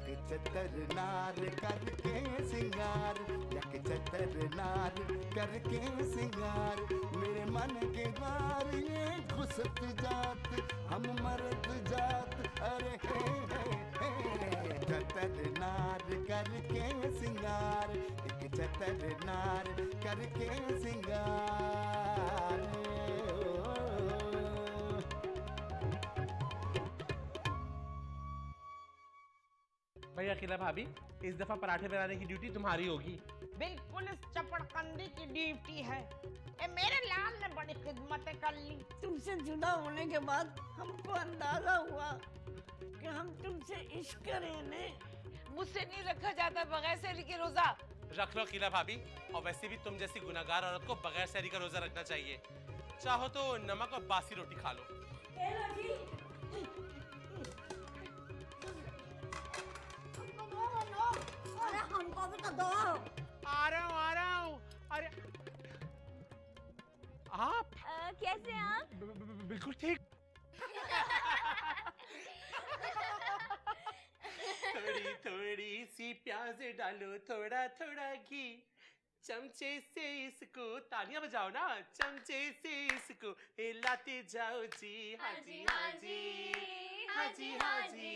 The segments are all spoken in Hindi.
यक चतर नार करके सिंगार, यक चतर नार करके सिंगार, मेरे मन के द्वार ये घुसत जात, हम मरद जात, अरे हे चतर नार करके सिंगार, एक चतर नार करके सिंगार। भाई अखिला भाभी, इस दफा पराठे बनाने की ड्यूटी तुम्हारी होगी। बिल्कुल इस चपड़कंदी की ड्यूटी है। ए मेरे लाल ने बड़ी खिदमतें कर ली। तुमसे जुदा होने के बाद हमको अंदाजा हुआ कि हम तुमसे इश्क करेंगे। मुझसे नहीं रखा जाता बगैर सहरी के रोजा। रख लो अखिला भाभी, और वैसे भी तुम जैसी गुनाहगार औरत को बगैर सहरी का रोजा रखना चाहिए। चाहो तो नमक और बासी रोटी खा लो। अरे हमको भी तो दो। आ रहा हूँ। अरे आप कैसे हैं आप? बिल्कुल ठीक। थोड़ी थोड़ी सी प्याज डालो, थोड़ा थोड़ा घी, चमचे से इसको, तालियां बजाओ ना, चमचे से इसको हिलाते जाओ जी। हाँ जी हाँ जी, हाँ जी हाँ जी।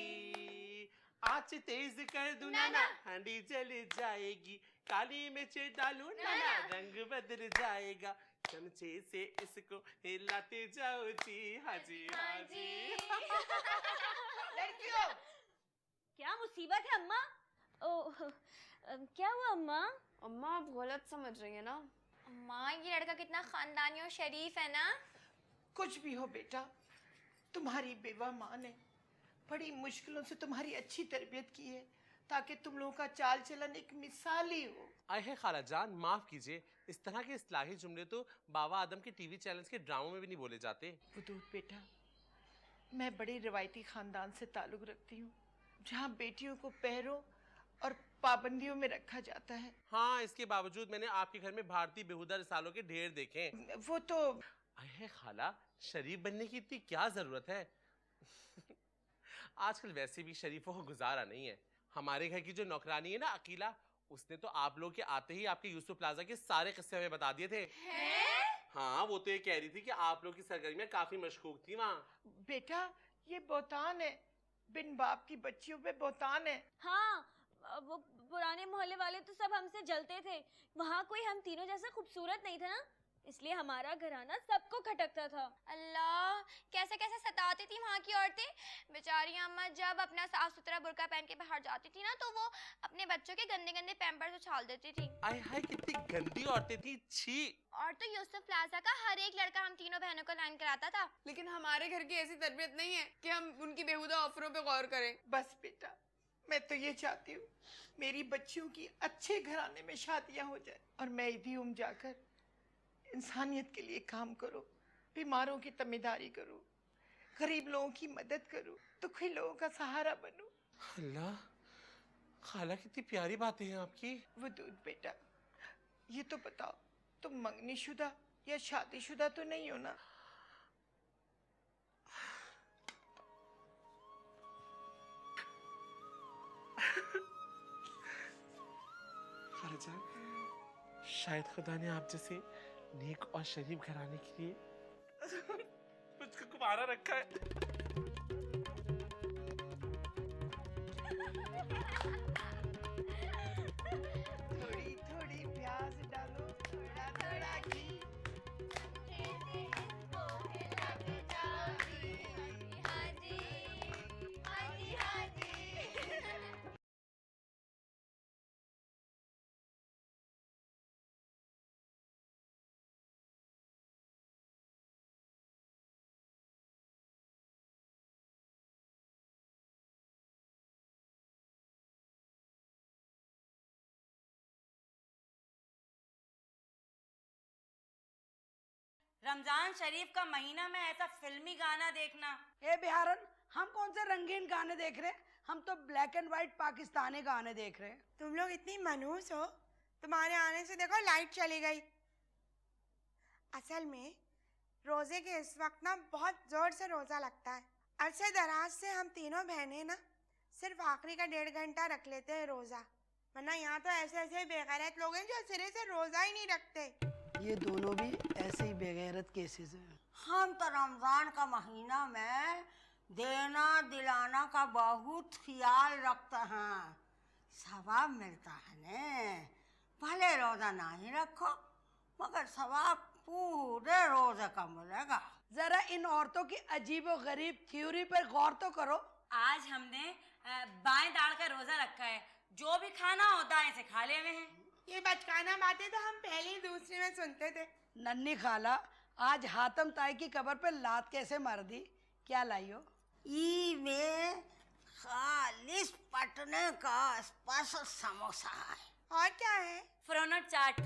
आँच तेज कर दूं नाना, हांडी जल जाएगी, काली मिर्च डालूं नाना, रंग बदल जाएगा, चमचे से इसको हिलाते जाओ जी। हाँ जी हाँ जी। लड़कियों, क्या मुसीबत है अम्मा? ओह, क्या हुआ अम्मा? अम्मा आप गलत समझ रही है ना। अम्मा ये लड़का कितना खानदानी और शरीफ है ना। कुछ भी हो बेटा, तुम्हारी बेवा माँ ने बड़ी मुश्किलों से तुम्हारी अच्छी तरबियत की है ताकि तुम लोगों का चाल चलन एक मिसाली हो। आए है खाला जान, माफ कीजिए, इस तरह के इस्लाही जुमले तो बाबा आदम के टीवी चैनल्स के ड्रामों में भी नहीं बोले जाते। वदूद बेटा, मैं बड़े रिवायती खानदान से ताल्लुक रखती हूँ जहाँ बेटियों को पहरों और पाबंदियों में रखा जाता है। हाँ, इसके बावजूद मैंने आपके घर में भारतीय बेहुदा रिसालों के ढेर देखे। वो तो अरे खाला, शरीफ बनने की इतनी क्या जरूरत है? आजकल वैसे भी शरीफों को गुजारा नहीं है। हमारे घर की जो नौकरानी है ना अकीला, उसने तो आप लोग के आते ही आपके यूसुफ प्लाजा के सारे किस्से हमें बता दिए थे। हाँ, वो तो ये कह रही थी कि आप लोग की सरगर्मियां काफी मशकूक थी वहाँ। बेटा, ये बहतान है, बिन बाप की बच्चियों पे बहतान है। हाँ, वो पुराने मोहल्ले वाले तो सब हमसे जलते थे। वहाँ कोई हम तीनों जैसा खूबसूरत नहीं था ना, इसलिए हमारा घराना सबको खटकता था। अल्लाह, कैसे कैसे सताती थी वहाँ की औरतें। बेचारी अम्मा जब अपना साफ सुथरा बुर्का पहन के बाहर जाती थी ना, तो वो अपने बच्चों के गंदे गंदे पैम्पर्स उछाल देती थी। आय हाय, कितनी गंदी औरतें थी, छी। और तो यूसुफ प्लाजा का हर एक लड़का हम तीनों बहनों को लाइन कराता था। लेकिन हमारे घर की ऐसी तरबियत नहीं है कि हम उनकी बेहुदा ऑफरों पे गौर करें। बस बेटा, मैं तो ये चाहती हूँ मेरी बच्चियों की अच्छे घराने में शादियाँ हो जाए और मैं इधी उम्र जाकर इंसानियत के लिए काम करूँ, बीमारों की तमीदारी करूँ, गरीब लोगों की मदद करूँ, दुखी लोगों का सहारा बनूँ। अल्लाह, खाला कितनी प्यारी बातें हैं आपकी। वदूद बेटा, ये तो बताओ, तुम मंगनीशुदा या शादीशुदा तो नहीं हो ना? खाला जान, शायद खुदा ने आप जैसे नेक और शरीफ घराने के लिए मुझको कुमारा रखा है। थोड़ी थोड़ी प्याज डालो, थोड़ा थोड़ा घी, रमजान शरीफ का महीना में ऐसा फिल्मी गाना देखना। ए बिहारन, हम कौन से रंगीन गाने देख रहे हैं? हम तो ब्लैक एंड व्हाइट पाकिस्तानी गाने देख रहे हैं। तुम लोग इतनी मनहूस हो, तुम्हारे आने से देखो लाइट चली गई। असल में रोजे के इस वक्त ना बहुत जोर से रोजा लगता है। अरसे दराज से हम तीनों बहनें ना सिर्फ आखिरी का 1.5 घंटा रख लेते हैं रोजा, वरना यहाँ तो ऐसे ऐसे बेगैरत लोग हैं जो सिरे से रोजा ही नहीं रखते। ये दोनों भी ऐसे ही बेगैरत केसेस हैं। हम तो रमजान का महीना में देना दिलाना का बहुत ख्याल रखते हैं, सवाब मिलता है ने। भले रोजा नहीं रखो मगर सवाब पूरे रोजे का मिलेगा। जरा इन औरतों की अजीब और गरीब थ्योरी पर गौर तो करो। आज हमने बाएं दाढ़ का रोजा रखा है, जो भी खाना हो दाएं से खा ले हुए हैं। ये बचकाना बातें तो हम पहले ही दूसरे में सुनते थे। नन्ही खाला, आज हातम ताई की कब्र पे लात कैसे मार दी? क्या लाई हो? ई में खालिस पटने का स्पेशल समोसा है। और क्या है? फ्रोनट चाट।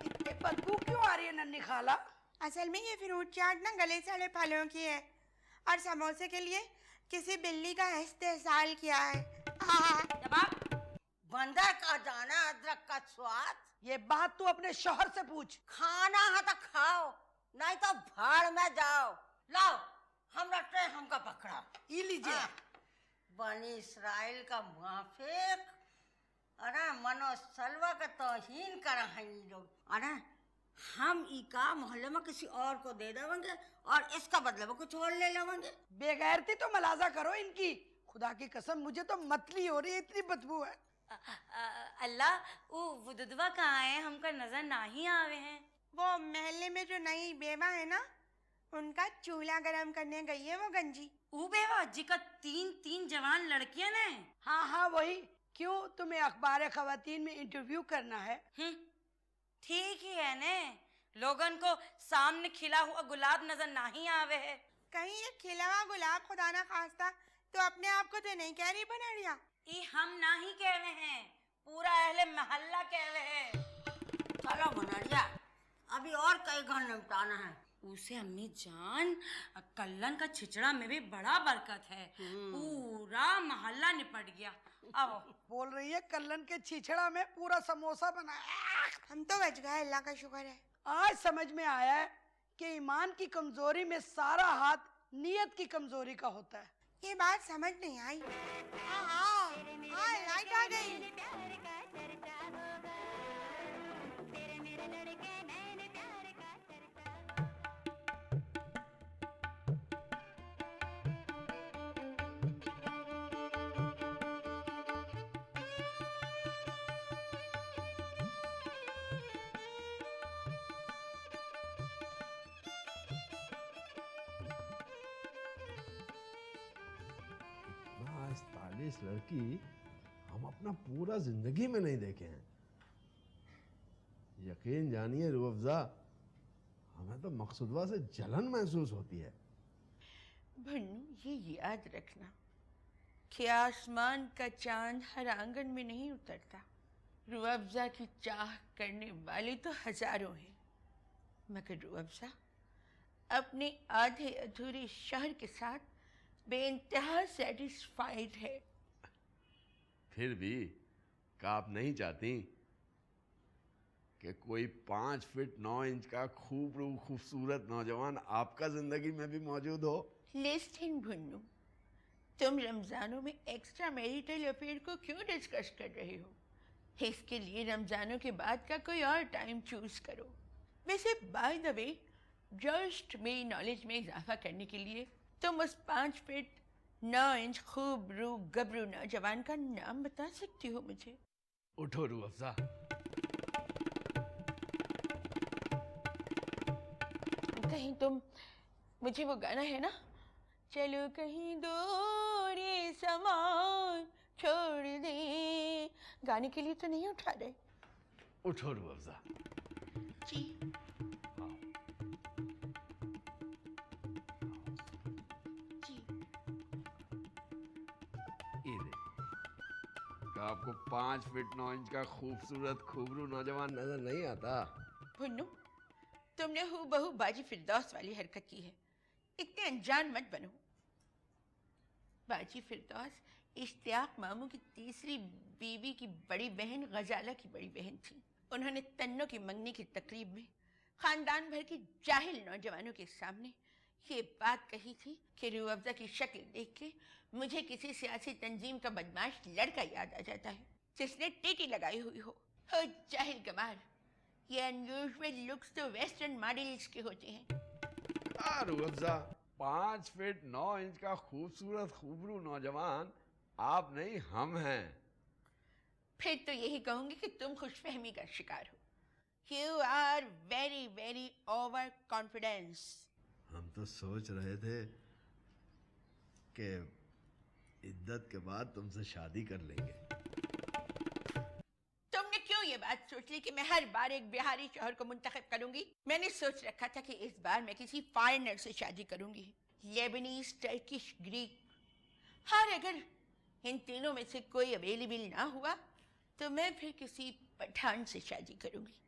इतनी बदबू क्यों आ रही है नन्ही खाला? असल में ये फ्रूट चाट ना गले सड़े फलों की है और समोसे के लिए किसी बिल्ली का इस्तेसाल किया है। बंदर का दाना अदरक का स्वाद। ये बात तू अपने शौहर से पूछ। खाना है तो खाओ, नहीं तो भाड़ में जाओ। लाओ हम रखते हैं, हमका पकड़ा। ये लीजिए। बनी इसराइल का मुआफिक, अरे मनो सलवा का तौहीन कर हैं ये लोग। अरे हम ई का मोहल्ले में किसी और को दे देंगे और इसका बदले में कुछ और ले लेंगे। बेगैरती तो मलाजा करो इनकी। खुदा की कसम मुझे तो मतली हो रही है, इतनी बदबू है। अल्लाह, वो दुधवा कहाँ है? हमका नजर नहीं आवे हैं। वो महल्ले में जो नई बेवा है ना, उनका चूल्हा गरम करने गई है वो गंजी। ऊ बेवा जी का 3 जवान लड़कियां ने। हाँ हाँ वही। क्यों, तुम्हें अखबार खवातीन में इंटरव्यू करना है? ठीक ही है ने, लोगन को सामने खिला हुआ गुलाब नजर नहीं आवे है। कहीं ये खिला हुआ गुलाब खुदा ना खास्ता तो अपने आप को तो नहीं कह रही बनरिया? ये हम नहीं कह रहे हैं, पूरा अहले मोहल्ला कह रहे हैं। चलो बनरिया, अभी और कई घर निपटाना है। उसे अम्मी जान, कल्लन का छिचड़ा में भी बड़ा बरकत है, पूरा मोहल्ला निपट गया। अब बोल रही है कल्लन के छिछड़ा में पूरा समोसा बनाया। हम तो बच गए, अल्लाह का शुक्र है। आज समझ में आया है कि ईमान की कमजोरी में सारा हाथ नियत की कमजोरी का होता है। ये बात समझ नहीं आई। हाँ, लाइट आ गई। स्टाइलिश लड़की हम अपना पूरा जिंदगी में नहीं देखे हैं। यकीन जानिए रूह अफ़ज़ा, हमें तो मकसूदवा से जलन महसूस होती है। भन्नू, ये याद रखना कि आसमान का चांद हर आंगन में नहीं उतरता। रूह अफ़ज़ा की चाह करने वाले तो हजारों हैं, मगर रूह अफ़ज़ा अपने आधे अधूरे शहर के साथ बेइंतहा सेटिस्फाइड है। फिर भी क्या आप नहीं चाहती कि कोई 5 फीट 9 इंच का खूबसूरत नौजवान आपका जिंदगी में भी मौजूद हो? लिस्टिन भन्नू, तुम रमजानों में एक्स्ट्रा मैरिटल अफेयर को क्यों डिस्कस कर रहे हो? इसके लिए रमजानों के बाद का कोई और टाइम चूज करो। वैसे बाय द वे, जस्ट मेरी नॉलेज में इजाफा करने के लिए तुम उस 5 फीट 9 इंच खूबरू गबरू नौजवान का नाम बता सकती हो मुझे? उठो रूह अफ़ज़ा। कहीं तुम मुझे वो गाना है ना, चलो कहीं दूर ये समान छोड़ दे, गाने के लिए तो नहीं उठा रहे? उठो रूह अफ़ज़ा। जी आपको 5 फीट 9 इंच का खूबसूरत खूबरू नौजवान नजर नहीं आता? भन्नू, तुमने हूबहू बाजी फिरदौस वाली हरकत की है। इतने अनजान मत बनो। बाजी फिरदौस इश्तियाक मामू की तीसरी बीवी की बड़ी बहन गजाला की बड़ी बहन थी। उन्होंने तन्नों की मंगनी की तकरीब में खानदान भर के जाहिल नौजवानों के सामने ये बात कही थी कि रूह अफ़ज़ा की शक्ल देख के मुझे किसी सियासी तंजीम का बदमाश लड़का याद आ जाता है जिसने टीटी लगाई हुई हो। ओ जाहिल गमार, ये अनयूजुअल लुक्स तो वेस्टर्न मॉडल्स के होते हैं। रूह अफ़ज़ा, 5 फीट 9 इंच का खूबसूरत खूबरू नौजवान आप नहीं, हम हैं। फिर तो यही कहूंगी कि तुम खुशफहमी का शिकार हो। You are very very over confidence. हम तो सोच रहे थे कि इद्दत के बाद तुमसे शादी कर लेंगे। तुमने क्यों ये बात सोच ली कि मैं हर बार एक बिहारी शौहर को मुंतखब करूंगी? मैंने सोच रखा था कि इस बार मैं किसी फॉरेनर से शादी करूंगी, लेबनीज, टर्किश, ग्रीक। और अगर इन तीनों में से कोई अवेलेबल ना हुआ तो मैं फिर किसी पठान से शादी करूंगी।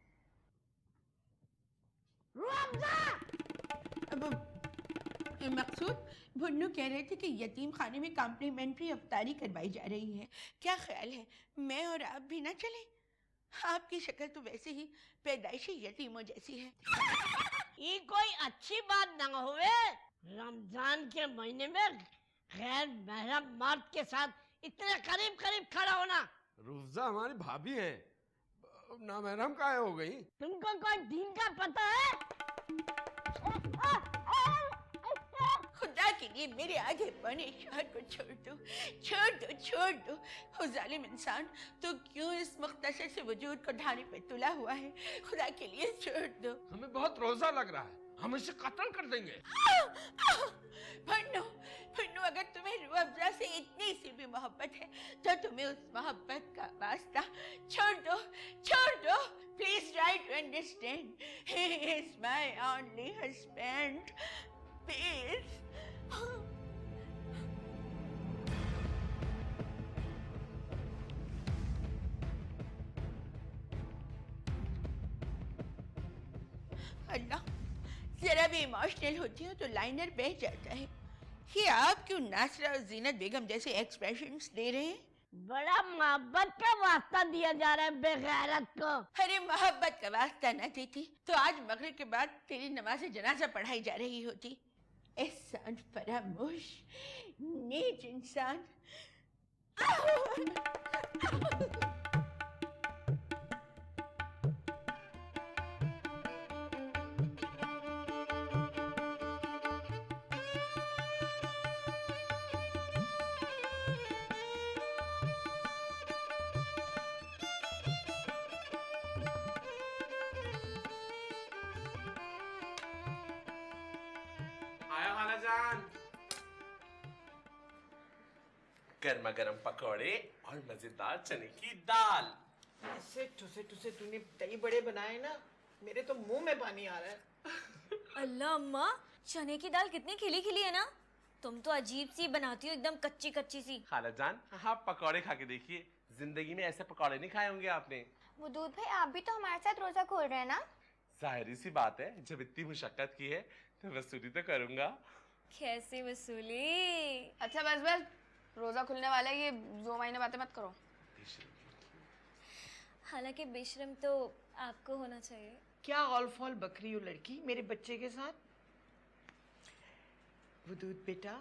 मकसूद, भुन्नू कह रहे थे कि यतीम खाने में कॉम्प्लीमेंट्री अफ्तारी करवाई जा रही है। क्या ख्याल है, मैं और आप भी ना चलें? आपकी शक्ल तो वैसे ही पैदाइशी यतीमों जैसी है। ये कोई अच्छी बात ना हुए, रमजान के महीने में गैर महरम मर्द के साथ इतने करीब करीब खड़ा होना। रूह अफ़ज़ा हमारी भाभी हैं, नामहरम काहे हो गई? तुमको कोई दीन का पता है? खुदा के लिए मेरे आगे बने शहर को छोड़ दो, छोड़ दो, छोड़ दो। वो जालिम इंसान तो क्यों इस मुख्तसर से वजूद को ढाने पे तुला हुआ है? खुदा के लिए छोड़ दो। हमें बहुत रोजा लग रहा है, हम इसे कत्ल कर देंगे। भन्नू, भन्नू, अगर तुम्हें रूह अफ़ज़ा से इतनी सी भी मोहब्बत है तो तुम्हें उस मोहब्बत का वास्ता छोड़ दो, छोड़ दो। Please try to understand, he is my only husband, please. अल्लाह, जरा भी इमोशनल होती हूँ तो लाइनर बह जाता है। ये आप क्यों नासरा और जीनत बेगम जैसे एक्सप्रेशंस दे रहे हैं? बड़ा मोहब्बत का वास्ता दिया जा रहा है बेगैरत को। अरे मोहब्बत का वास्ता न देती तो आज मगरिब के बाद तेरी नमाज जनाजा पढ़ाई जा रही होती। एहसान फरामोश, नीच इंसान। आया खालाजान। गर्मा गर्म पकौड़े और मजेदार चने की दाल। ऐसे ठुसे ठुसे तूने दही बड़े बनाए ना, मेरे तो मुंह में पानी आ रहा है। अल्लाह अम्मा, चने की दाल कितनी खिली खिली है ना। तुम तो अजीब सी बनाती हो, एकदम कच्ची कच्ची सी। खालाजान, आप पकौड़े खा के देखिए, जिंदगी में ऐसे पकौड़े नहीं खाए होंगे आपने। वो दूध भाई, आप भी तो हमारे साथ रोजा खोल रहे हैं ना? जाहिर सी बात है, जब इतनी मुशक्कत की है तो वसूली तो करूंगा। कैसी वसूली? अच्छा बस बस, रोजा खुलने वाला है, ये 2 महीने बातें मत करो। हालांकि बेशरम तो आपको होना चाहिए। क्या ऑल फॉल बकरी हो लड़की मेरे बच्चे के साथ। वदूद बेटा,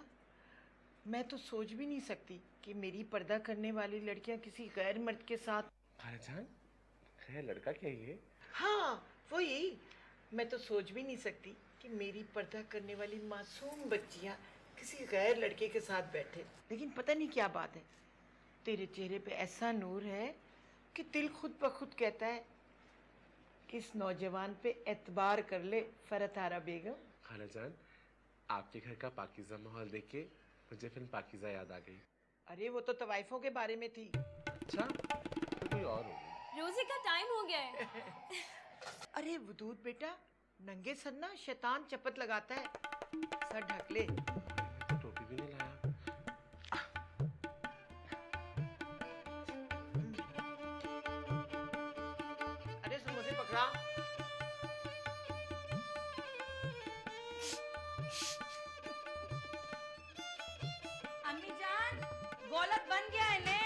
मैं तो सोच भी नहीं सकती कि मेरी पर्दा करने वाली लड़कियां किसी गैर मर्द के साथ। खालाजान, है लड़का क्या ये? हाँ वही, मैं तो सोच भी नहीं सकती कि मेरी पर्दा करने वाली मासूम बच्चियां किसी गैर लड़के के साथ बैठे। लेकिन पता नहीं क्या बात है, तेरे चेहरे पे ऐसा नूर है कि दिल खुद ब खुद कहता है कि इस नौजवान पे एतबार कर ले फरतारा बेगम। खालाजान, आपके घर का पाकीज़ा माहौल देख के मुझे फिल्म पाकीज़ा याद आ गई। अरे वो तो तवाइफों के बारे में थी। अच्छा, तो कोई और होगी। रोजे का टाइम हो गया है। अरे वदूद बेटा, नंगे सर ना शैतान चपत लगाता है, सर ढक ले। टोपी भी नहीं लाया। अरे समोसे पकड़ा। अम्मी जान, गोलक बन गया है ले।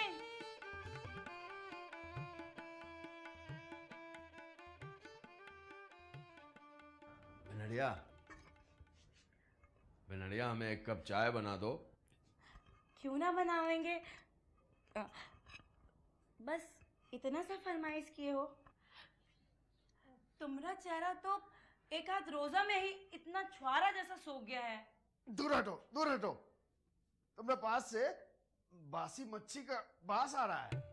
नड़िया, बनड़िया, हमें एक कप चाय बना दो। क्यों ना बनावेंगे, बस इतना सा फरमाइश किए हो। तुम्हारा चेहरा तो एक आध रोजा में ही इतना छुआरा जैसा सूख गया है। दूर हटो, दूर हटो। तुम्हारे पास से बासी मच्छी का बास आ रहा है।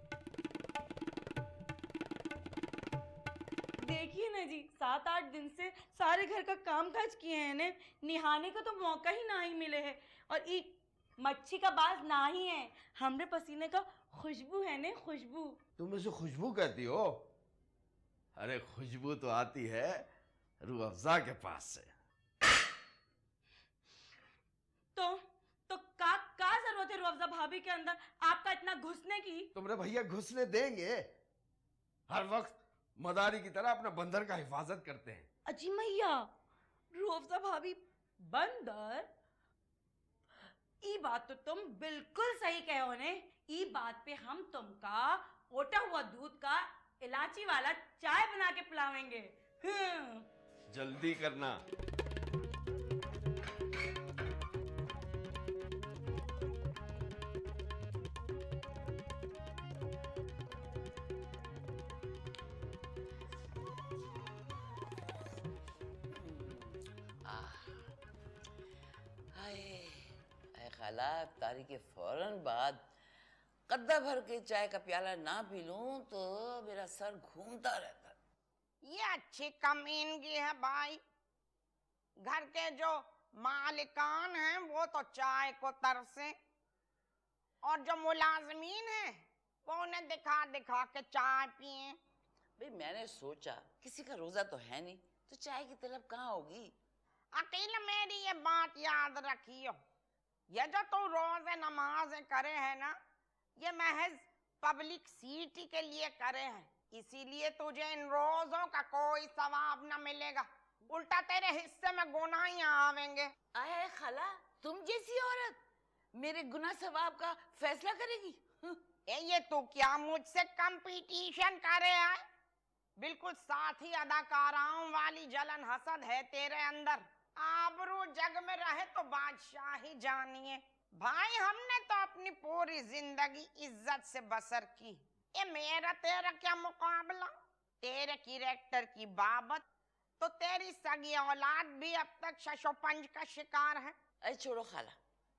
देखिए ना जी, 7-8 दिन से सारे घर का काम काज किए हैं ने, निहाने का तो मौका ही ना ही मिले है। और एक मच्छी का बास ना ही है, हमरे पसीने का खुशबू है ने, खुशबू। तुम इसे खुशबू कहती हो? अरे खुशबू तो आती है रूह अफ़ज़ा के पास से। तो का जरूरत है रूह अफ़ज़ा भाभी के अंदर आपका इतना घुसने की? तुम्हारे भैया घुसने देंगे? हर वक्त मदारी की तरह अपने बंदर का हिफाजत करते हैं। अजी मैया, रूह अफ़ज़ा भाभी बंदर? ई बात तो तुम बिल्कुल सही कहो ने। ई बात पे हम तुमका ओटा हुआ दूध का इलायची वाला चाय बना के पिलावेंगे। जल्दी करना। खाला, इफ्तारी के फौरन बाद कद्दा भर के चाय का प्याला ना पी लूं तो मेरा सर घूमता रहता। ये अच्छी कमीनगी है भाई। घर के जो मालिकान हैं वो तो चाय को तरसे, और जो मुलाजमीन हैं वो उन्हें दिखा दिखा के चाय पिए। भाई मैंने सोचा किसी का रोजा तो है नहीं, तो चाय की तलब कहाँ होगी। अकेला मेरी ये बात याद रखियो, ये जो तू रोजे नमाज करे है ना, ये महज पब्लिक सीटी के लिए करे हैं, इसीलिए तुझे इन रोजों का कोई सवाब न मिलेगा, उल्टा तेरे हिस्से में गुनाहियां आवेंगे। आए खाला, तुम जैसी औरत मेरे गुनाह सवाब का फैसला करेगी? ये तू क्या मुझसे कंपटीशन करे है? बिल्कुल साथी अदाकाराओं वाली जलन हसद है तेरे अंदर। आबरू जग में रहे तो बादशाही जानिए। भाई हमने तो अपनी पूरी जिंदगी इज्जत से बसर की, ये मेरा तेरा क्या मुकाबला। तेरे कैरेक्टर की बाबत तो तेरी सगी औलाद भी अब तक शशोपंज का शिकार है। अरे छोड़ो खाला,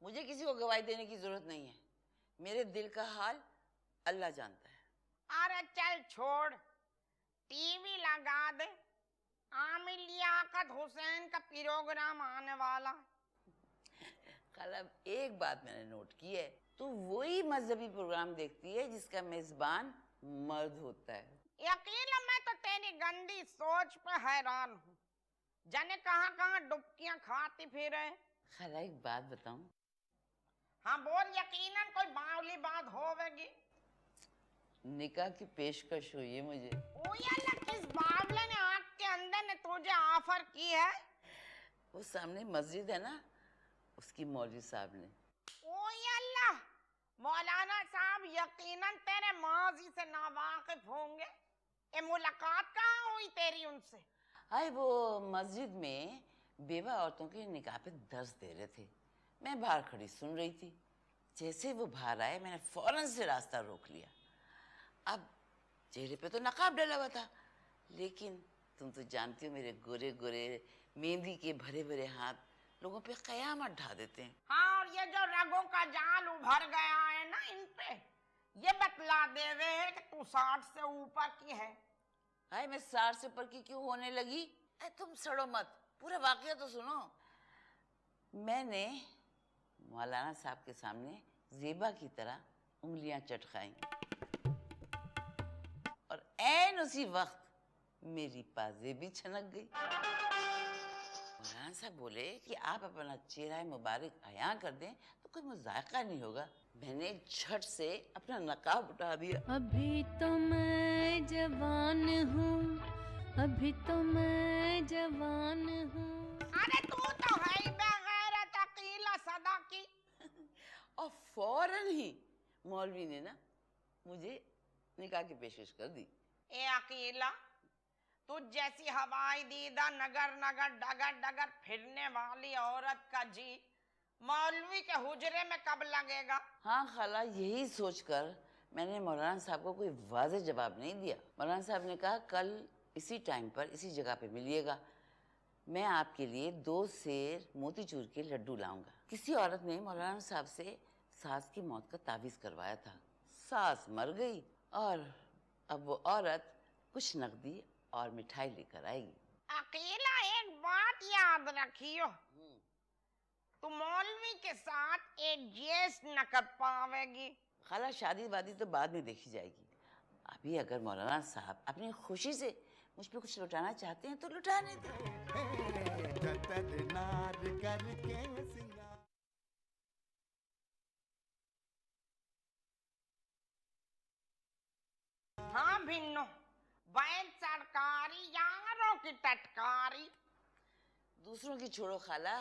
मुझे किसी को गवाही देने की जरूरत नहीं है, मेरे दिल का हाल अल्लाह जानता है। अरे चल छोड़, टीवी लगा दे, आमिर लियाकत हुसैन का प्रोग्राम आने वाला। खाला एक बात मैंने नोट की है, तू वही मजहबी प्रोग्राम देखती है जिसका मेजबान मर्द होता है। यकीन है, मैं तो तेरी गंदी सोच पे हैरान हूँ, जाने कहाँ कहाँ डुबकियां खाती फिरे। खाला एक बात बताऊं? हाँ बोल, यकीनन कोई बावली बात होवेगी। निकाह की पेशकश हुई है मुझे। ओ यार, किस बावले ने आँख के अंदर ने तुझे ऑफर की है? वो सामने मस्जिद है ना, उसकी मौलवी साहब ने। ओ अल्लाह, मौलाना साहब यकीनन तेरे माजी से नावाकिफ होंगे। ये मुलाकात कहाँ हुई तेरी उनसे? आए वो मस्जिद में बेवा औरतों के निकाह पे दर्स दे रहे थे, मैं बाहर खड़ी सुन रही थी। जैसे वो बाहर आए मैंने फौरन से रास्ता रोक लिया। अब चेहरे पे तो नकाब डला हुआ था, लेकिन तुम तो जानती हो मेरे गोरे गोरे मेहंदी के भरे भरे हाथ लोगों पे कयामत ढा देते हैं। हाँ, और ये जो रगों का जाल उभर गया है ना इन पे, ये बतला देवे है कि तू 60 से ऊपर की है। हाय, मैं 60 से ऊपर की क्यों होने लगी? तुम सड़ो मत, पूरा वाकया तो सुनो। मैंने मौलाना साहब के सामने ज़ेबा की तरह उंगलियां चटकाई, और ऐन उसी वक्त मेरी पाजे भी छनक गई। मौलाना साहब बोले कि आप अपना चेहरा मुबारक अया कर दें तो कोई मुज़ायका नहीं होगा। मैंने झट से अपना नकाब उठा दिया। अभी तो मैं जवान हूँ, अभी तो मैं जवान हूँ। अरे तू तो है बेगैरत अकीला सदा की। और फौरन ही मौलवी ने ना मुझे निकाह की पेशकश कर दी। ए अकीला, तुझ जैसी हवाई दीदा नगर नगर डगर डगर फिरने वाली औरत का जी मौलवी के हुजरे में कब लगेगा? हाँ खाला, यही सोचकर मैंने मौलाना साहब को कोई वाज़ेह जवाब नहीं दिया। मौलाना साहब ने कहा कल इसी टाइम पर इसी जगह पे मिलिएगा। मैं आपके लिए 2 सेर मोतीचूर के लड्डू लाऊंगा। किसी औरत ने मौलाना साहब से सास की मौत का तावीज़ करवाया था। सास मर गई और अब वो औरत कुछ नकदी और मिठाई लेकर आएगी। अकेला एक बात याद रखियो, तू मौलवी के साथ एडजस्ट न कर पावेगी। खाला शादी वादी तो बाद में देखी जाएगी। अभी अगर मौलाना साहब अपनी खुशी से मुझ पे कुछ लुटाना चाहते हैं तो लुटाने दो। खतरनाक करके सिंगार। हाँ भिन्नो, वैन सरकारी यारों की टटकारी। दूसरों की छोड़ो खाला,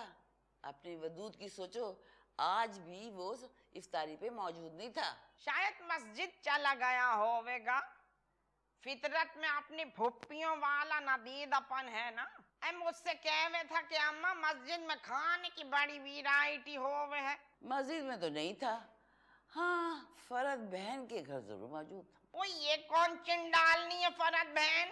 अपने वदूद की सोचो। आज भी वो इफ्तारी पे मौजूद नहीं था। शायद मस्जिद चला गया होवेगा। फितरत में अपनी भुप्पियों वाला नदीदपन है ना। मुझसे कहवे था कि अम्मा मस्जिद में खाने की बड़ी वैरायटी होवे है। मस्जिद में तो नहीं था, हाँ फरद बहन के घर जरूर मौजूद था। वो ये कौन चिंडालनी है फरद बहन?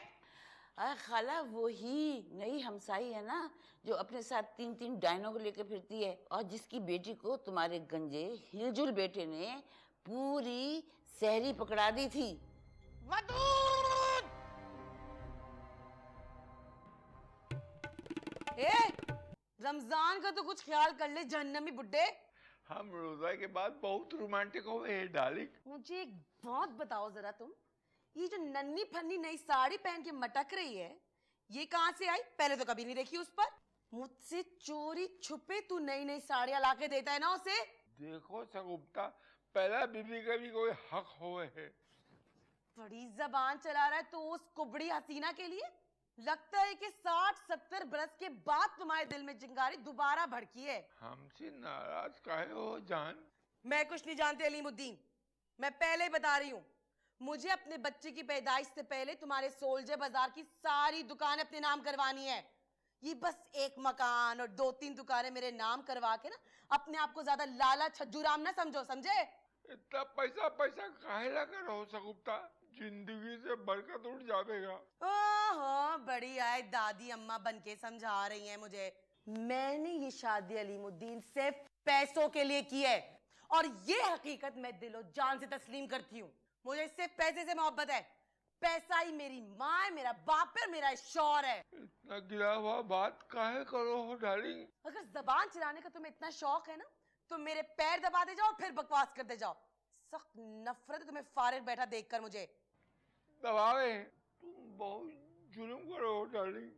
अरे खाला वही नई हमसाई है ना, जो अपने साथ 3-3 डायनों को लेकर फिरती है और जिसकी बेटी को तुम्हारे गंजे हिलजुल बेटे ने पूरी सहरी पकड़ा दी थी। रमजान का तो कुछ ख्याल कर ले जहन्नमी बुड्ढे। हम रोजा के बाद बहुत रोमांटिक हो गए डार्लिंग। मुझे एक बात बताओ जरा तुम, ये जो नन्ही फन्नी नई साड़ी पहन के मटक रही है, ये कहाँ से आई? पहले तो कभी नहीं देखी उस पर। मुझसे चोरी छुपे तू नई नई साड़ियाँ लाके देता है ना उसे। देखो सगुप्ता, पहला बीबी का भी कोई हक होए है। बड़ी जबान चला रहा है तो उस कुबड़ी हसीना के लिए। लगता है कि 60-70 बरस के बाद तुम्हारे दिल में चिंगारी दोबारा भड़की है। हमसे नाराज काहे हो जान? मैं कुछ नहीं जानती अलीमुद्दीन, मैं पहले ही बता रही हूँ। मुझे अपने बच्चे की पैदाइश से पहले तुम्हारे सोल्जर बाजार की सारी दुकानें अपने नाम करवानी है। ये बस एक मकान और 2-3 दुकानें मेरे नाम करवा के ना अपने आप को ज्यादा लाला छज्जू राम ना समझो, समझे? इतना पैसा काहे लगा रहो सगुप्ता, जिंदगी से बरकत उठ जाएगा। हाँ बड़ी आए दादी अम्मा बनके समझा रही हैं मुझे। मैंने ये शादी अलीमुद्दीन सिर्फ पैसों के लिए की है और ये हकीकत मैं दिलो जान से तस्लीम करती हूँ। मुझे सिर्फ पैसे से मोहब्बत है। पैसा ही मेरी माँ है, मेरा बाप है, मेरा शौहर है। इतना गिरा हुआ बात काहे करो हो डार्लिंग? अगर जबान चलाने का तुम्हें इतना शौक है ना तो मेरे पैर दबाते जाओ फिर बकवास करते जाओ। सख्त नफरत है तुम्हें फारिग बैठा देखकर मुझे। दबावे, तुम बहुत जुल्म करो हो डार्लिंग।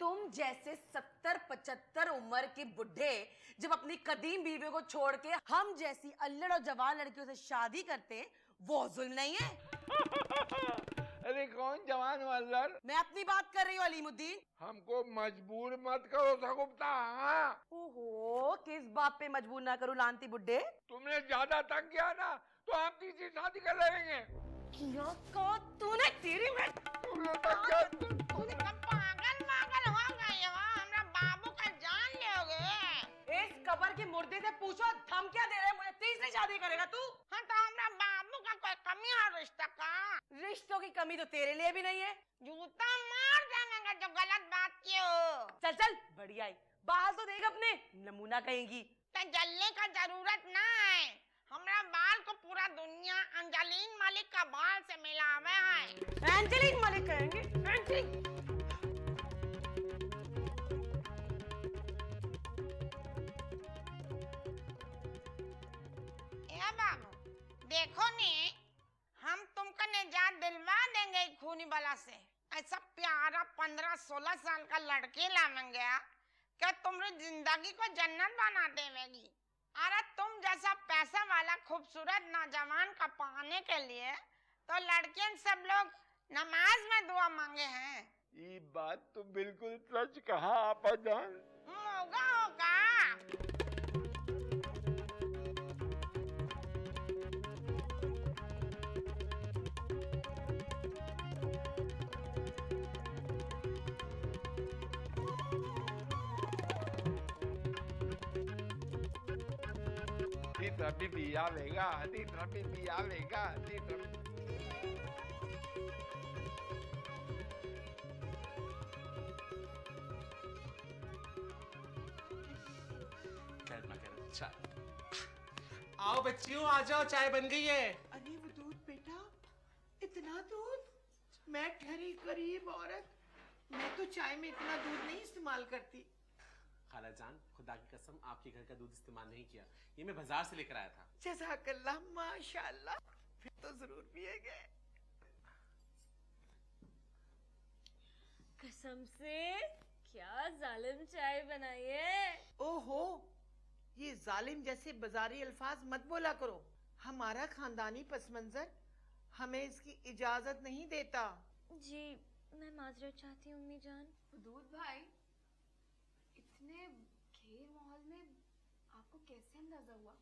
तुम जैसे 70-75 उम्र के बुढ़े जब अपनी कदीम बीवियों को छोड़ के हम जैसी अल्लड़ और जवान लड़कियों से शादी करते हैं, वो जुल्म नहीं है? अरे कौन जवान वालर? मैं अपनी बात कर रही हूँ अलीमुद्दीन। हमको मजबूर मत करो सगुप्ता। हाँ ओहो, किस बात पे मजबूर ना करूँ लानती बुड्ढे? तुमने ज्यादा तंग किया ना तो हम तीसरी शादी कर लेंगे। क्या कहा तूने? तेरी मैं तूने तंग किया। तूने पागल हो गई हो, हमरा बाबू का जान लोगे। इस कब्र के मुर्दे से पूछो थम क्या दे रहे हैं मुझे? तीसरी शादी करेगा तू? हाँ तो हमरा बाबू का कोई कमी है रिश्ता का? रिश्तों की कमी तो तेरे लिए भी नहीं है। जूता मार देंगे जो गलत बात की हो। चल चल बढ़िया है, बाल तो देख अपने, नमूना कहेंगी। तो जलने का जरूरत ना है, हमरा बाल को पूरा दुनिया अंजलीन मलिक का बाल से मिलावे है। एंजेलिन मलिक कहेंगे? एंजेलिन बाबू देखो ने, हम तुमको निजात दिलवा देंगे खूनी बला से। ऐसा प्यारा 15-16 साल का लड़के लावेंगे क्या तुम्हारी जिंदगी को जन्नत बना देवेगी। अरे तुम जैसा पैसा वाला खूबसूरत नौजवान का पाने के लिए तो लड़कियां सब लोग नमाज में दुआ मांगे हैं। ये बात तो बिल्कुल सच कहा आपा जान। होगा होगा। तीसरा भी आवेगा, तीसरा भी आवेगा, तीसरा। आओ बच्चियों, आ जाओ, चाय बन गई है। अरे वो दूध बेटा, इतना दूध? मैं ठहरी गरीब औरत, मैं तो चाय में इतना दूध नहीं इस्तेमाल करती। खाला जान, खुदा की कसम आपके घर का दूध इस्तेमाल नहीं किया, ये मैं बाजार से लेकर आया था। जज़ाकल्लाह, माशाअल्लाह, फिर तो जरूर पिएंगे। कसम से क्या जालिम चाय बनाई है। ओहो, ये जालिम जैसे बाजारी अल्फाज मत बोला करो। हमारा खानदानी पस मंजर हमें इसकी इजाजत नहीं देता। जी मैं माजरत चाहती हूँ अम्मी जान। दूध भाई, इतने घेर माहौल में आपको कैसे अंदाजा हुआ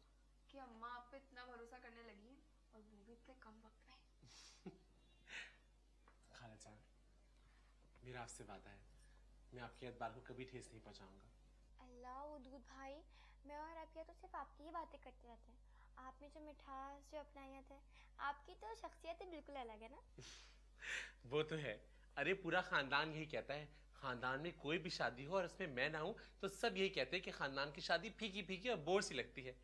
कि अम्मा आप पे इतना भरोसा करने लगी हैं, और वो भी इतने कम वक्त में? खाला जान, मेरा आपसे वादा है, मैं आपके एतबार को कभी ठेस नहीं पहुंचाऊंगा। अल्लाह वो दूध भाई, मैं और अपिया तो सिर्फ आपकी ही बातें करते रहते हैं। आप में जो मिठास, जो अपनायत है, आपकी तो शख्सियत ही बिल्कुल अलग है ना। वो तो है। अरे पूरा खानदान यही कहता है, खानदान में कोई भी शादी हो और उसमें मैं ना हूं तो सब यही कहते हैं कि खानदान की शादी फीकी फीकी और बोर सी लगती है।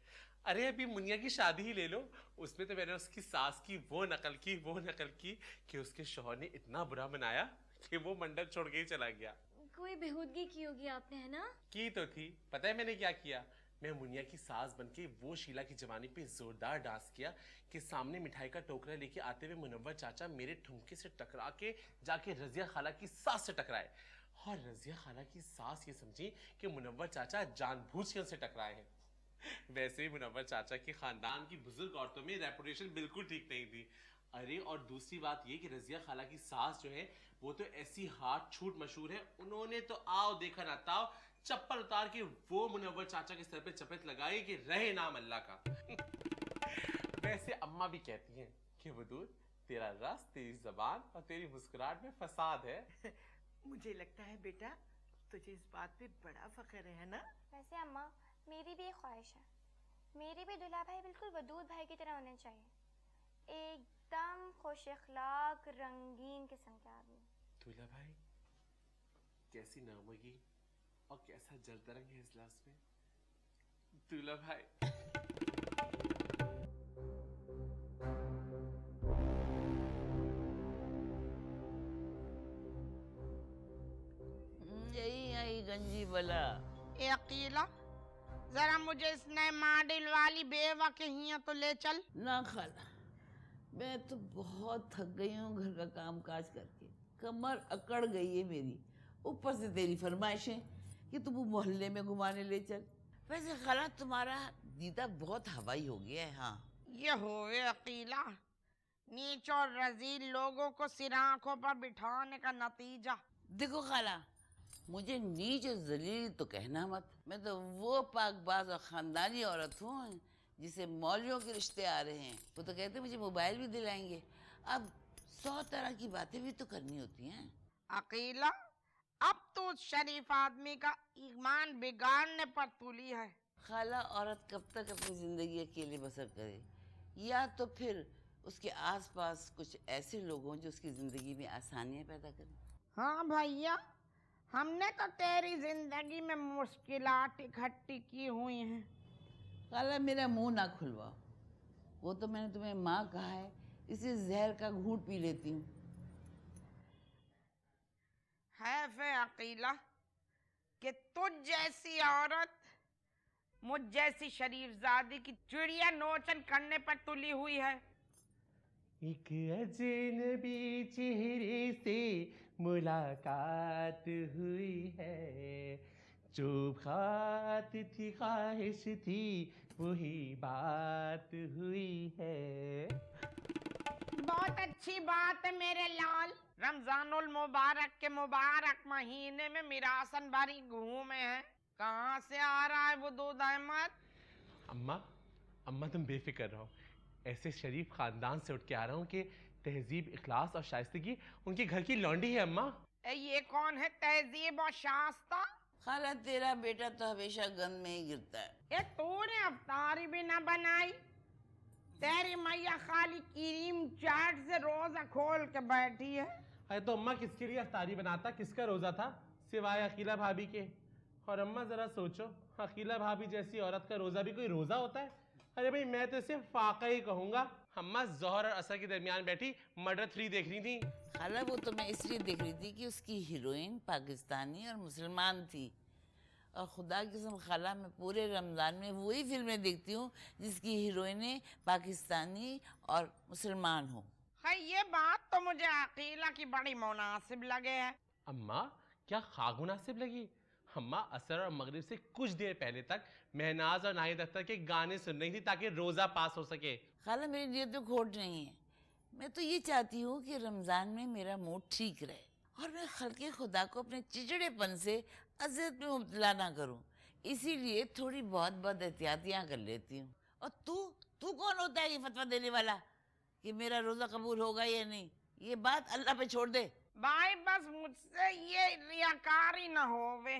अरे अभी मुनिया की शादी ही ले लो, उसमें तो मैंने उसकी सास की वो नकल की कि उसके शौहर ने इतना बुरा मनाया कि वो मंडप छोड़ के ही चला गया। कोई बेहूदगी की होगी आपने, है ना? की तो थी। पता है मैंने क्या किया? मैं मुनिया की सास बनके वो शीला की जवानी पे जोरदार डांस किया कि सामने मिठाई का टोकरा लेके आते हुए मुनव्वर चाचा मेरे ठुमके से टकरा के जाके रजिया खाला की सास से टकराए, और रजिया खाला की सास ये समझी कि मुनव्वर चाचा जानबूझ के उनसे टकराए हैं। वैसे ही मुनव्वर चाचा की खानदान की बुजुर्ग औरतों में रेपुटेशन बिल्कुल ठीक नहीं थी। अरे और दूसरी बात ये कि रजिया खाला की सास जो है वो तो ऐसी हाथ छूट मशहूर है, उन्होंने तो आओ देखा ना ताओ चप्पल उतार के वो मुनव्वर चाचा के सर पे चपेट लगाई कि रहे नाम अल्लाह का। वैसे अम्मा भी कहती हैं कि वदूद, तेरा रस, तेरी जबान और तेरी मुस्कुराहट में फसाद है। मुझे लगता है बेटा तुझे इस बात पे बड़ा फख्र है ना? वैसे अम्मा, मेरी भी एक ख्वाहिश है, मेरे भी दूल्हा भाई बिल्कुल वदूद भाई की तरह होने चाहिए, एकदम खुश अखलाक रंगीन किस्म के आदमी। दूल्हा भाई कैसी नामुगी और कैसा जलतरंग है इस गिलास में। दूल्हा भाई यही आई गंजी बला। ए अकीला, जरा मुझे इस नए मॉडल वाली बेवा के हिया तो ले चल। ना खाला, मैं तो बहुत थक गई हूँ घर का काम काज करके, कमर अकड़ गई है मेरी, ऊपर से तेरी फरमाइशें कि तुम मोहल्ले में घुमाने ले चल। वैसे खाला तुम्हारा दीदा बहुत हवाई हो गया है। हाँ ये होवे अकीला, नीच और रजील लोगों को सिराखों पर बिठाने का नतीजा। देखो खाला, मुझे नीच और जलील तो कहना मत, मैं तो वो पाकबाज और खानदानी औरत हूँ जिसे मौलवियों के रिश्ते आ रहे हैं। वो तो कहते मुझे मोबाइल भी दिलाएंगे। अब 100 तरह की बातें भी तो करनी होती हैं। अकीला, अब तो शरीफ आदमी का ईमान बिगाड़ने पर तुली है। खाला, औरत कब तक अपनी जिंदगी अकेले बसर करे, या तो फिर उसके आसपास कुछ ऐसे लोग हों जो उसकी जिंदगी में आसानियां पैदा करें। हाँ भैया, हमने तो तेरी जिंदगी में मुश्किलात इकट्ठी की हुई हैं। खाला, मेरा मुंह ना खुलवाओ, वो तो मैंने तुम्हें माँ कहा है, इसे जहर का घूंट पी लेती हूँ। है फे अकीला कि तुझ जैसी औरत मुझ जैसी शरीफजादी की चिड़िया नोचन करने पर तुली हुई है। एक अजनबी चेहरे से मुलाकात हुई है, जो बात थी ख्वाहिश थी वही बात हुई है। बहुत अच्छी बात है मेरे लाल, रमजानुल मुबारक के मुबारक महीने में मिरासन भरी घूमे हैं। कहाँ से आ रहा है वो दूध अहमद? अम्मा तुम बेफिक्र रहो, ऐसे शरीफ खानदान से उठ के आ रहा हूँ कि तहजीब, इखलास और शाइस्तगी उनके घर की लौंडी है। अम्मा ये कौन है तहजीब और शास्ता? खाला, तेरा बेटा तो हमेशा गंद में ही गिरता है। ये तूने अफ्तारी भी ना बनाई, तेरी मैया खाली क्रीम चाट से रोजा खोल के बैठी है। अरे तो अम्मा किसके लिए अफ्तारी बनाता, किसका रोजा था सिवाय अकीला भाभी के? और अम्मा जरा सोचो, अकीला भाभी जैसी औरत का रोजा भी कोई रोजा होता है? अरे भाई मैं तो इसे फाका ही कहूंगा। अम्मा जोहर और असर के दरमियान बैठी मर्डर 3 देख रही थी। खाला वो तो मैं इसलिए देख रही थी कि उसकी हीरोइन पाकिस्तानी और मुसलमान थी, और खुदा की कसम खाला मैं पूरे रमज़ान में वही फिल्में देखती हूँ जिसकी हीरोइनें पाकिस्तानी और मुसलमान हो। है ये बात तो मुझे अकीला की बड़ी मुनासिब लगे है। अम्मा क्या खाक मुनासिब लगी? अम्मा असर और मगरिब से कुछ देर पहले तक महनाज और नाहिद अख्तर के गाने सुन रही थी ताकि रोजा पास हो सके। खाला मेरी नीयत तो खोट नहीं है, मैं तो ये चाहती हूँ कि रमज़ान में मेरा मूड ठीक रहे और मैं खल्के खुदा को अपने चिचड़ेपन से अज़ियत में मुब्तला ना करूँ, इसीलिए थोड़ी बहुत एहतियातियाँ कर लेती हूँ। और तू कौन होता है ये फतवा देने वाला कि मेरा रोज़ा कबूल होगा या नहीं? ये बात अल्लाह पे छोड़ दे। भाई बस मुझसे ये रियाकारी न होवे।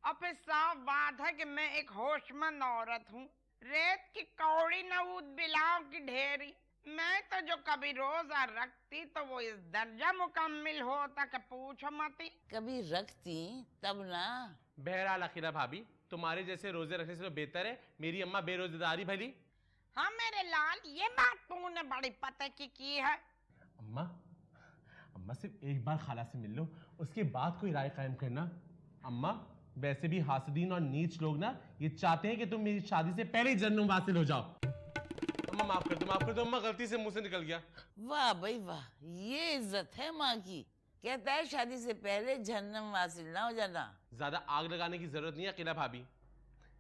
अब फिर साफ बात है कि मैं एक होशमंद औरत हूँ, रेत की कौड़ी नऊद बिलाव की ढेरी। मैं तो जो कभी रोजा रखती तो वो इस दर्जा मुकम्मिल होता कि पूछो मती। कभी रखती तब ना। बहरहाल अखिला भाभी, तुम्हारे जैसे रोजे रखने से तो बेहतर है मेरी अम्मा बेरोजगारी भली। हाँ मेरे लाल, ये बात तूने बड़ी पते की है। अम्मा सिर्फ एक बार खाला से मिल लो, उसके बाद कोई राय कायम करना। अम्मा वैसे भी हासदीन और नीच लोग ना ये चाहते हैं कि तुम मेरी शादी से पहले ही जन्नत वासिल हो जाओ। अम्मा माफ कर दो अम्मा, गलती से मुंह से निकल गया। वाह भाई वाह, ये इज्जत है माँ की। कहता है शादी से पहले जन्नत वासिल ना हो जाना। ज्यादा आग लगाने की जरूरत नहीं है अकेला भाभी,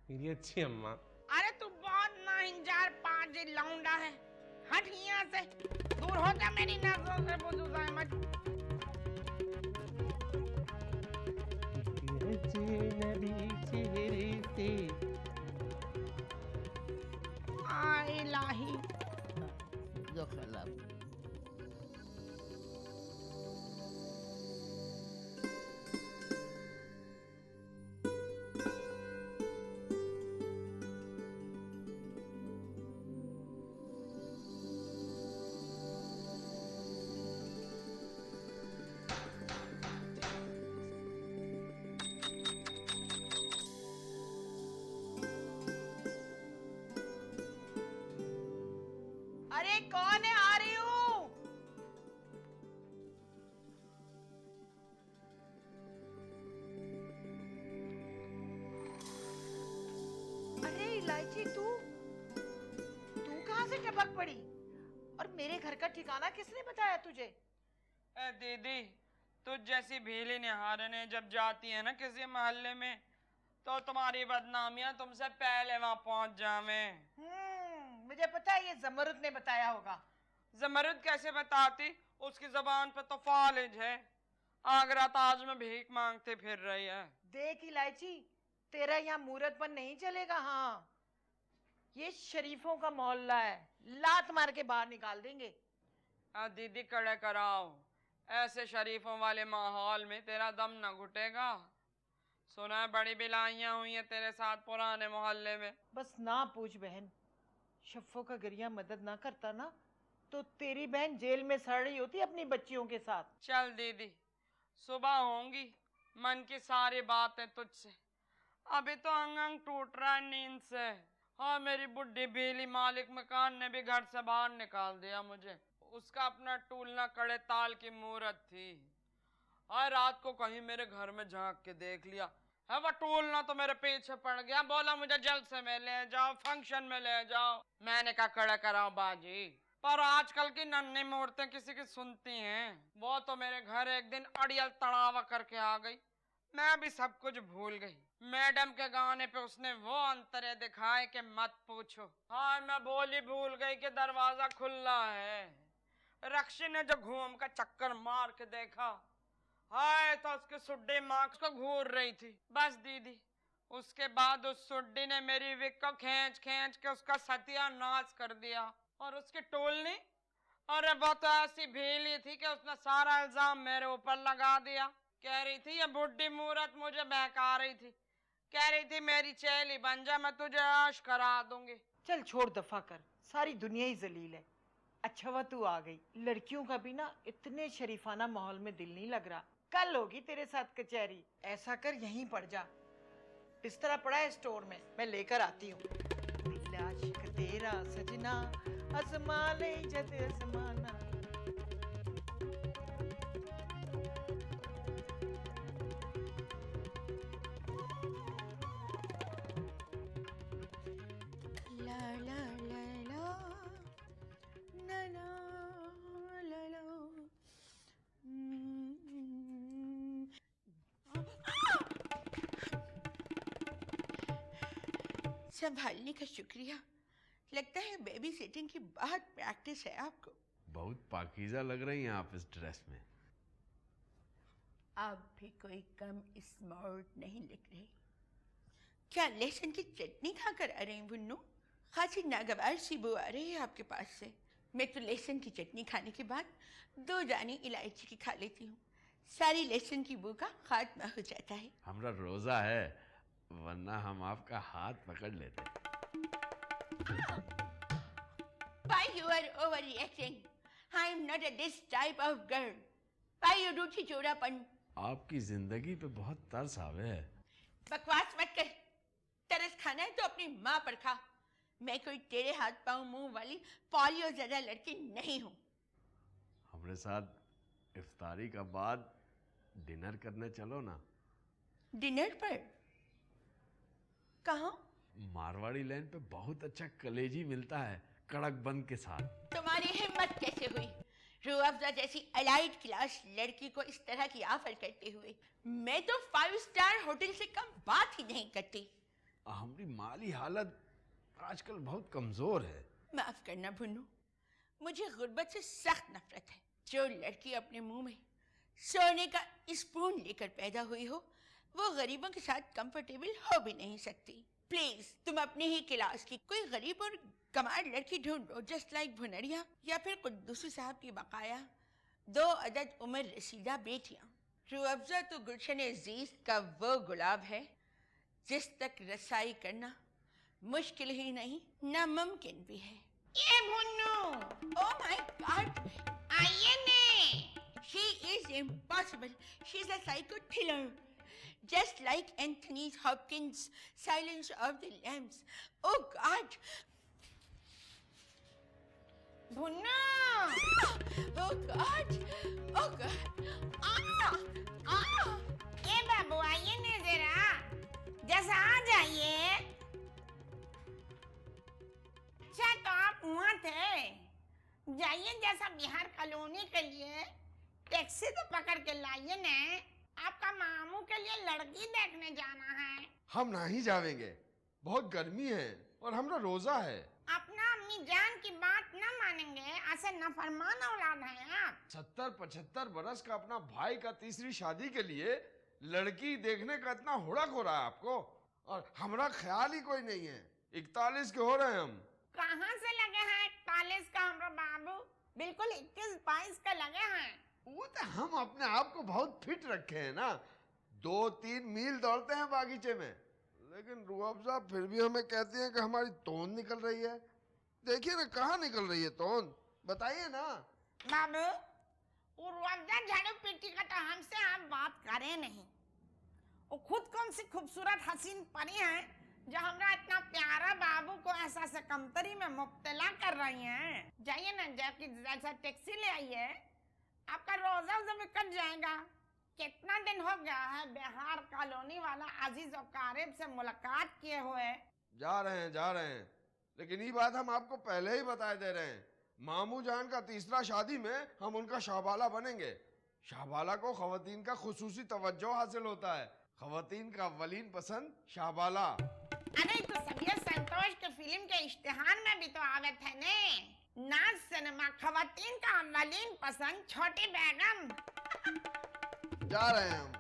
मेरी अच्छी अम्मा। अरे तू बहुत नाहिंजार पाजी लौंडा है, हट यहाँ से, दूर हो जा मेरी नजरों से बुजुर्ग अहमद। इलाही जो खिलाफ अरे कौन है? आ रही हूँ। अरे इलायची, तू कहाँ से टपक पड़ी? और मेरे घर का ठिकाना किसने बताया तुझे? दीदी, तुझ जैसी भीली निहारने जब जाती है ना किसी मोहल्ले में तो तुम्हारी बदनामियां तुमसे पहले वहां पहुंच जावे। मुझे पता है ये जमरुद ने बताया होगा। जमरुद कैसे बताती? उसकी जबान पे तो फालिज है, आगरा ताज में भीख मांगते फिर रही है। देख इलायची, तेरा यहाँ मूरतपन नहीं चलेगा। हाँ, ये शरीफों का मोहल्ला है, लात मार के बाहर निकाल देंगे। दीदी कड़े कराओ, ऐसे शरीफों वाले माहौल में तेरा दम न घुटेगा। सुना है बड़ी बिलाइयां हुई है तेरे साथ पुराने मोहल्ले में। बस ना पूछ बहन, शफ़ो का गरिया मदद ना करता ना तो तेरी बहन जेल में सड़ रही होती अपनी बच्चियों के साथ। चल दीदी, सुबह होंगी, मन की सारी बातें तुझसे। अभी तो अंग अंग टूट रहा है नींद से। हाँ, मेरी बुढ़ी बेली मालिक मकान ने भी घर से बाहर निकाल दिया मुझे। उसका अपना टूलना कड़े ताल की मूरत थी। और रात को कहीं मेरे घर में झांक के देख लिया है, वो टूलना तो मेरे पीछे पड़ गया। बोला मुझे जल्द से में ले जाओ, फंक्शन में ले जाओ। मैंने कहा कड़ा कराओ बाजी, पर आजकल की नन्ही मूर्तें किसी की सुनती हैं। वो तो मेरे घर एक दिन अड़ियल तड़ावा करके आ गई, मैं भी सब कुछ भूल गई। मैडम के गाने पे उसने वो अंतरे दिखाए कि मत पूछो। हाँ, मैं बोली भूल गई कि दरवाजा खुला है। रक्षी ने जो घूम का चक्कर मार के देखा, हाय तो उसकी सुड्डी मार्क्स को घूर रही थी। बस दीदी, उसके बाद उस सुड्डी ने मेरी विक को खींच के उसका सत्यानाश कर दिया। और उसकी टोलनी, अरे वो तो ऐसी भीली थी कि उसने सारा इल्जाम मेरे ऊपर लगा दिया। कह रही थी ये बुढ़ी मूरत मुझे बहका रही थी, कह रही थी मेरी चेली बन जा, मैं तुझे ऐश करा दूंगी। चल छोड़, दफा कर, सारी दुनिया ही जलील है। अच्छा हुआ तू आ गई। लड़कियों का भी ना इतने शरीफाना माहौल में दिल नहीं लग रहा। कल होगी तेरे साथ कचहरी। ऐसा कर यहीं पड़ जा, बिस्तरा पड़ा है स्टोर में, मैं लेकर आती हूँ। आशिक तेरा सजना आसमां ले जद आसमाना। ला ला ला ला ला ला ला ला। संभालने का शुक्रिया। लगता है बेबी सिटिंग की बहुत प्रैक्टिस है आपको। बहुत पाकीज़ा लग रही हैं आप इस ड्रेस में। आप भी कोई कम स्मार्ट नहीं लग रही। क्या लहसुन की चटनी खाकर आ रही हैं बुन्नू? खासी नागवार सी बू आ रही है आपके पास से। मैं तो लहसुन की चटनी खाने के बाद 2 दाने इलायची की खा लेती हूँ, सारी लहसुन की बू का खात्मा हो जाता है। हमारा रोजा है, वरना हम आपका हाथ पकड़ लेते। Why you are overreacting? I am not a this type of girl. Why you do चिचोड़ापन? आपकी जिंदगी पे बहुत तरस आवे है। बकवास मत कर। तरस खाना है तो अपनी माँ पर खा। मैं कोई तेरे हाथ पाँव मुंह वाली पॉलियो ज़रा लड़की नहीं हूँ। हमारे साथ इफ्तारी का बाद डिनर करने चलो ना। डिनर पर? कहाँ? मारवाड़ी लैंड पे बहुत अच्छा कलेजी मिलता है, कड़क बंद के साथ। तुम्हारी हिम्मत कैसे हुई रूह अफ़ज़ा जैसी एलाइट क्लास लड़की को इस तरह की ऑफर करते हुए? मैं तो 5 स्टार होटल से कम बात ही नहीं करती। हमारी माली हालत आजकल बहुत कमजोर है। माफ करना भुन्नू, मुझे गुर्बत से सख्त नफरत है। जो लड़की अपने मुंह में सोने का स्पून लेकर पैदा हुई हो, वो गरीबों के साथ कंफर्टेबल हो भी नहीं सकती। प्लीज तुम अपने ही क्लास की कोई गरीब और कमार लड़की ढूंढो, जस्ट लाइक भुनरिया या फिर कुद्दूसी साहब की बकाया 2 अदद उम्र रसीदा बेटियां। रूह अफ़ज़ा तो गुलशन अजीज का वो गुलाब है जिस तक रसाई करना मुश्किल ही नहीं, नामुमकिन भी है। ये भुन्नू, ओह माय गॉड, आइए ने। She is impossible. She's a psycho killer. Just like Anthony Hopkins' Silence of the Lambs. Oh God! भुन्नू! Oh God! Oh God! ए बाबू आइए ने जरा, जैसा आ जाइए। अच्छा तो आप वहाँ थे, जाइए जैसा बिहार कॉलोनी के लिए टैक्सी तो पकड़ के लाइए ने। आपका मामू के लिए लड़की देखने जाना है। हम नहीं जावेंगे, बहुत गर्मी है और हमरा रोजा है। अपना अम्मी जान की बात न मानेंगे, ऐसे नाफरमान औलाद हैं आप। 70-75 बरस का अपना भाई का तीसरी शादी के लिए लड़की देखने का इतना हुड़क हो रहा है आपको, और हमरा ख्याल ही कोई नहीं है। 41 के हो रहे हैं हम। कहाँ से लगे हैं 41 का हमरा बाबू? बिल्कुल 21-22 का लगे हैं। वो तो हम अपने आप को बहुत फिट रखे हैं ना, 2-3 मील दौड़ते हैं बागीचे में। लेकिन रूह अफ़ज़ा फिर भी हमें कहती हैं कि हमारी तोन निकल रही है। देखिए ना कहाँ निकल रही है तोन, बताइए ना। बाबू वो रूह अफ़ज़ा झाड़ू पीटी का तो हमसे आप बात करें नहीं। वो खुद कौन सी खूबसूरत हसीन परी हैं जो हमरा इतना प्यारा बाबू को एहसास कमतरी में मुब्तला कर रही हैं। जाइए ना, जाके जैसा टैक्सी ले आइए, आपका रोजा भी कट जाएगा। कितना दिन हो गया है बिहार कॉलोनी वाला अजीज और कारिब से मुलाकात किए हुए। जा रहे हैं, लेकिन ये बात हम आपको पहले ही बता दे रहे हैं, मामू जान का तीसरा शादी में हम उनका शाहबाला बनेंगे। शाहबाला को खवातीन का खुसूसी तवज्जो हासिल होता है। खवातीन का अव्वलीन पसंद शाहबाला। अरे तो सबिया संतोष के फिल्म के इश्तिहार में भी तो आवे थे ने, नाज सिनेमा खवातीन का अव्वलीन पसंद छोटी बेगम। जा रहे हैं हम।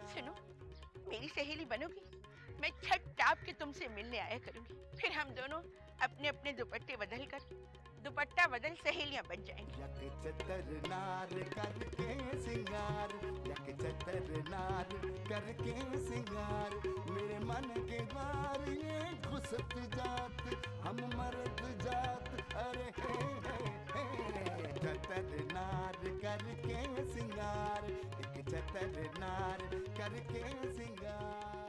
सुनो, मेरी सहेली बनोगी? मैं छत टाप के तुमसे मिलने आया करूंगी, फिर हम दोनों अपने अपने दुपट्टे बदल कर दुपट्टा बदल सहेलियां बन जाएंगी। यक चतर नार करके सिंगार, यक चतर नार करके सिंगार, मेरे मन के द्वार ये घुसत जात, हम मर्द जात, अरे हे चतर नार करके सिंगार, एक चतर नार करके सिंगार।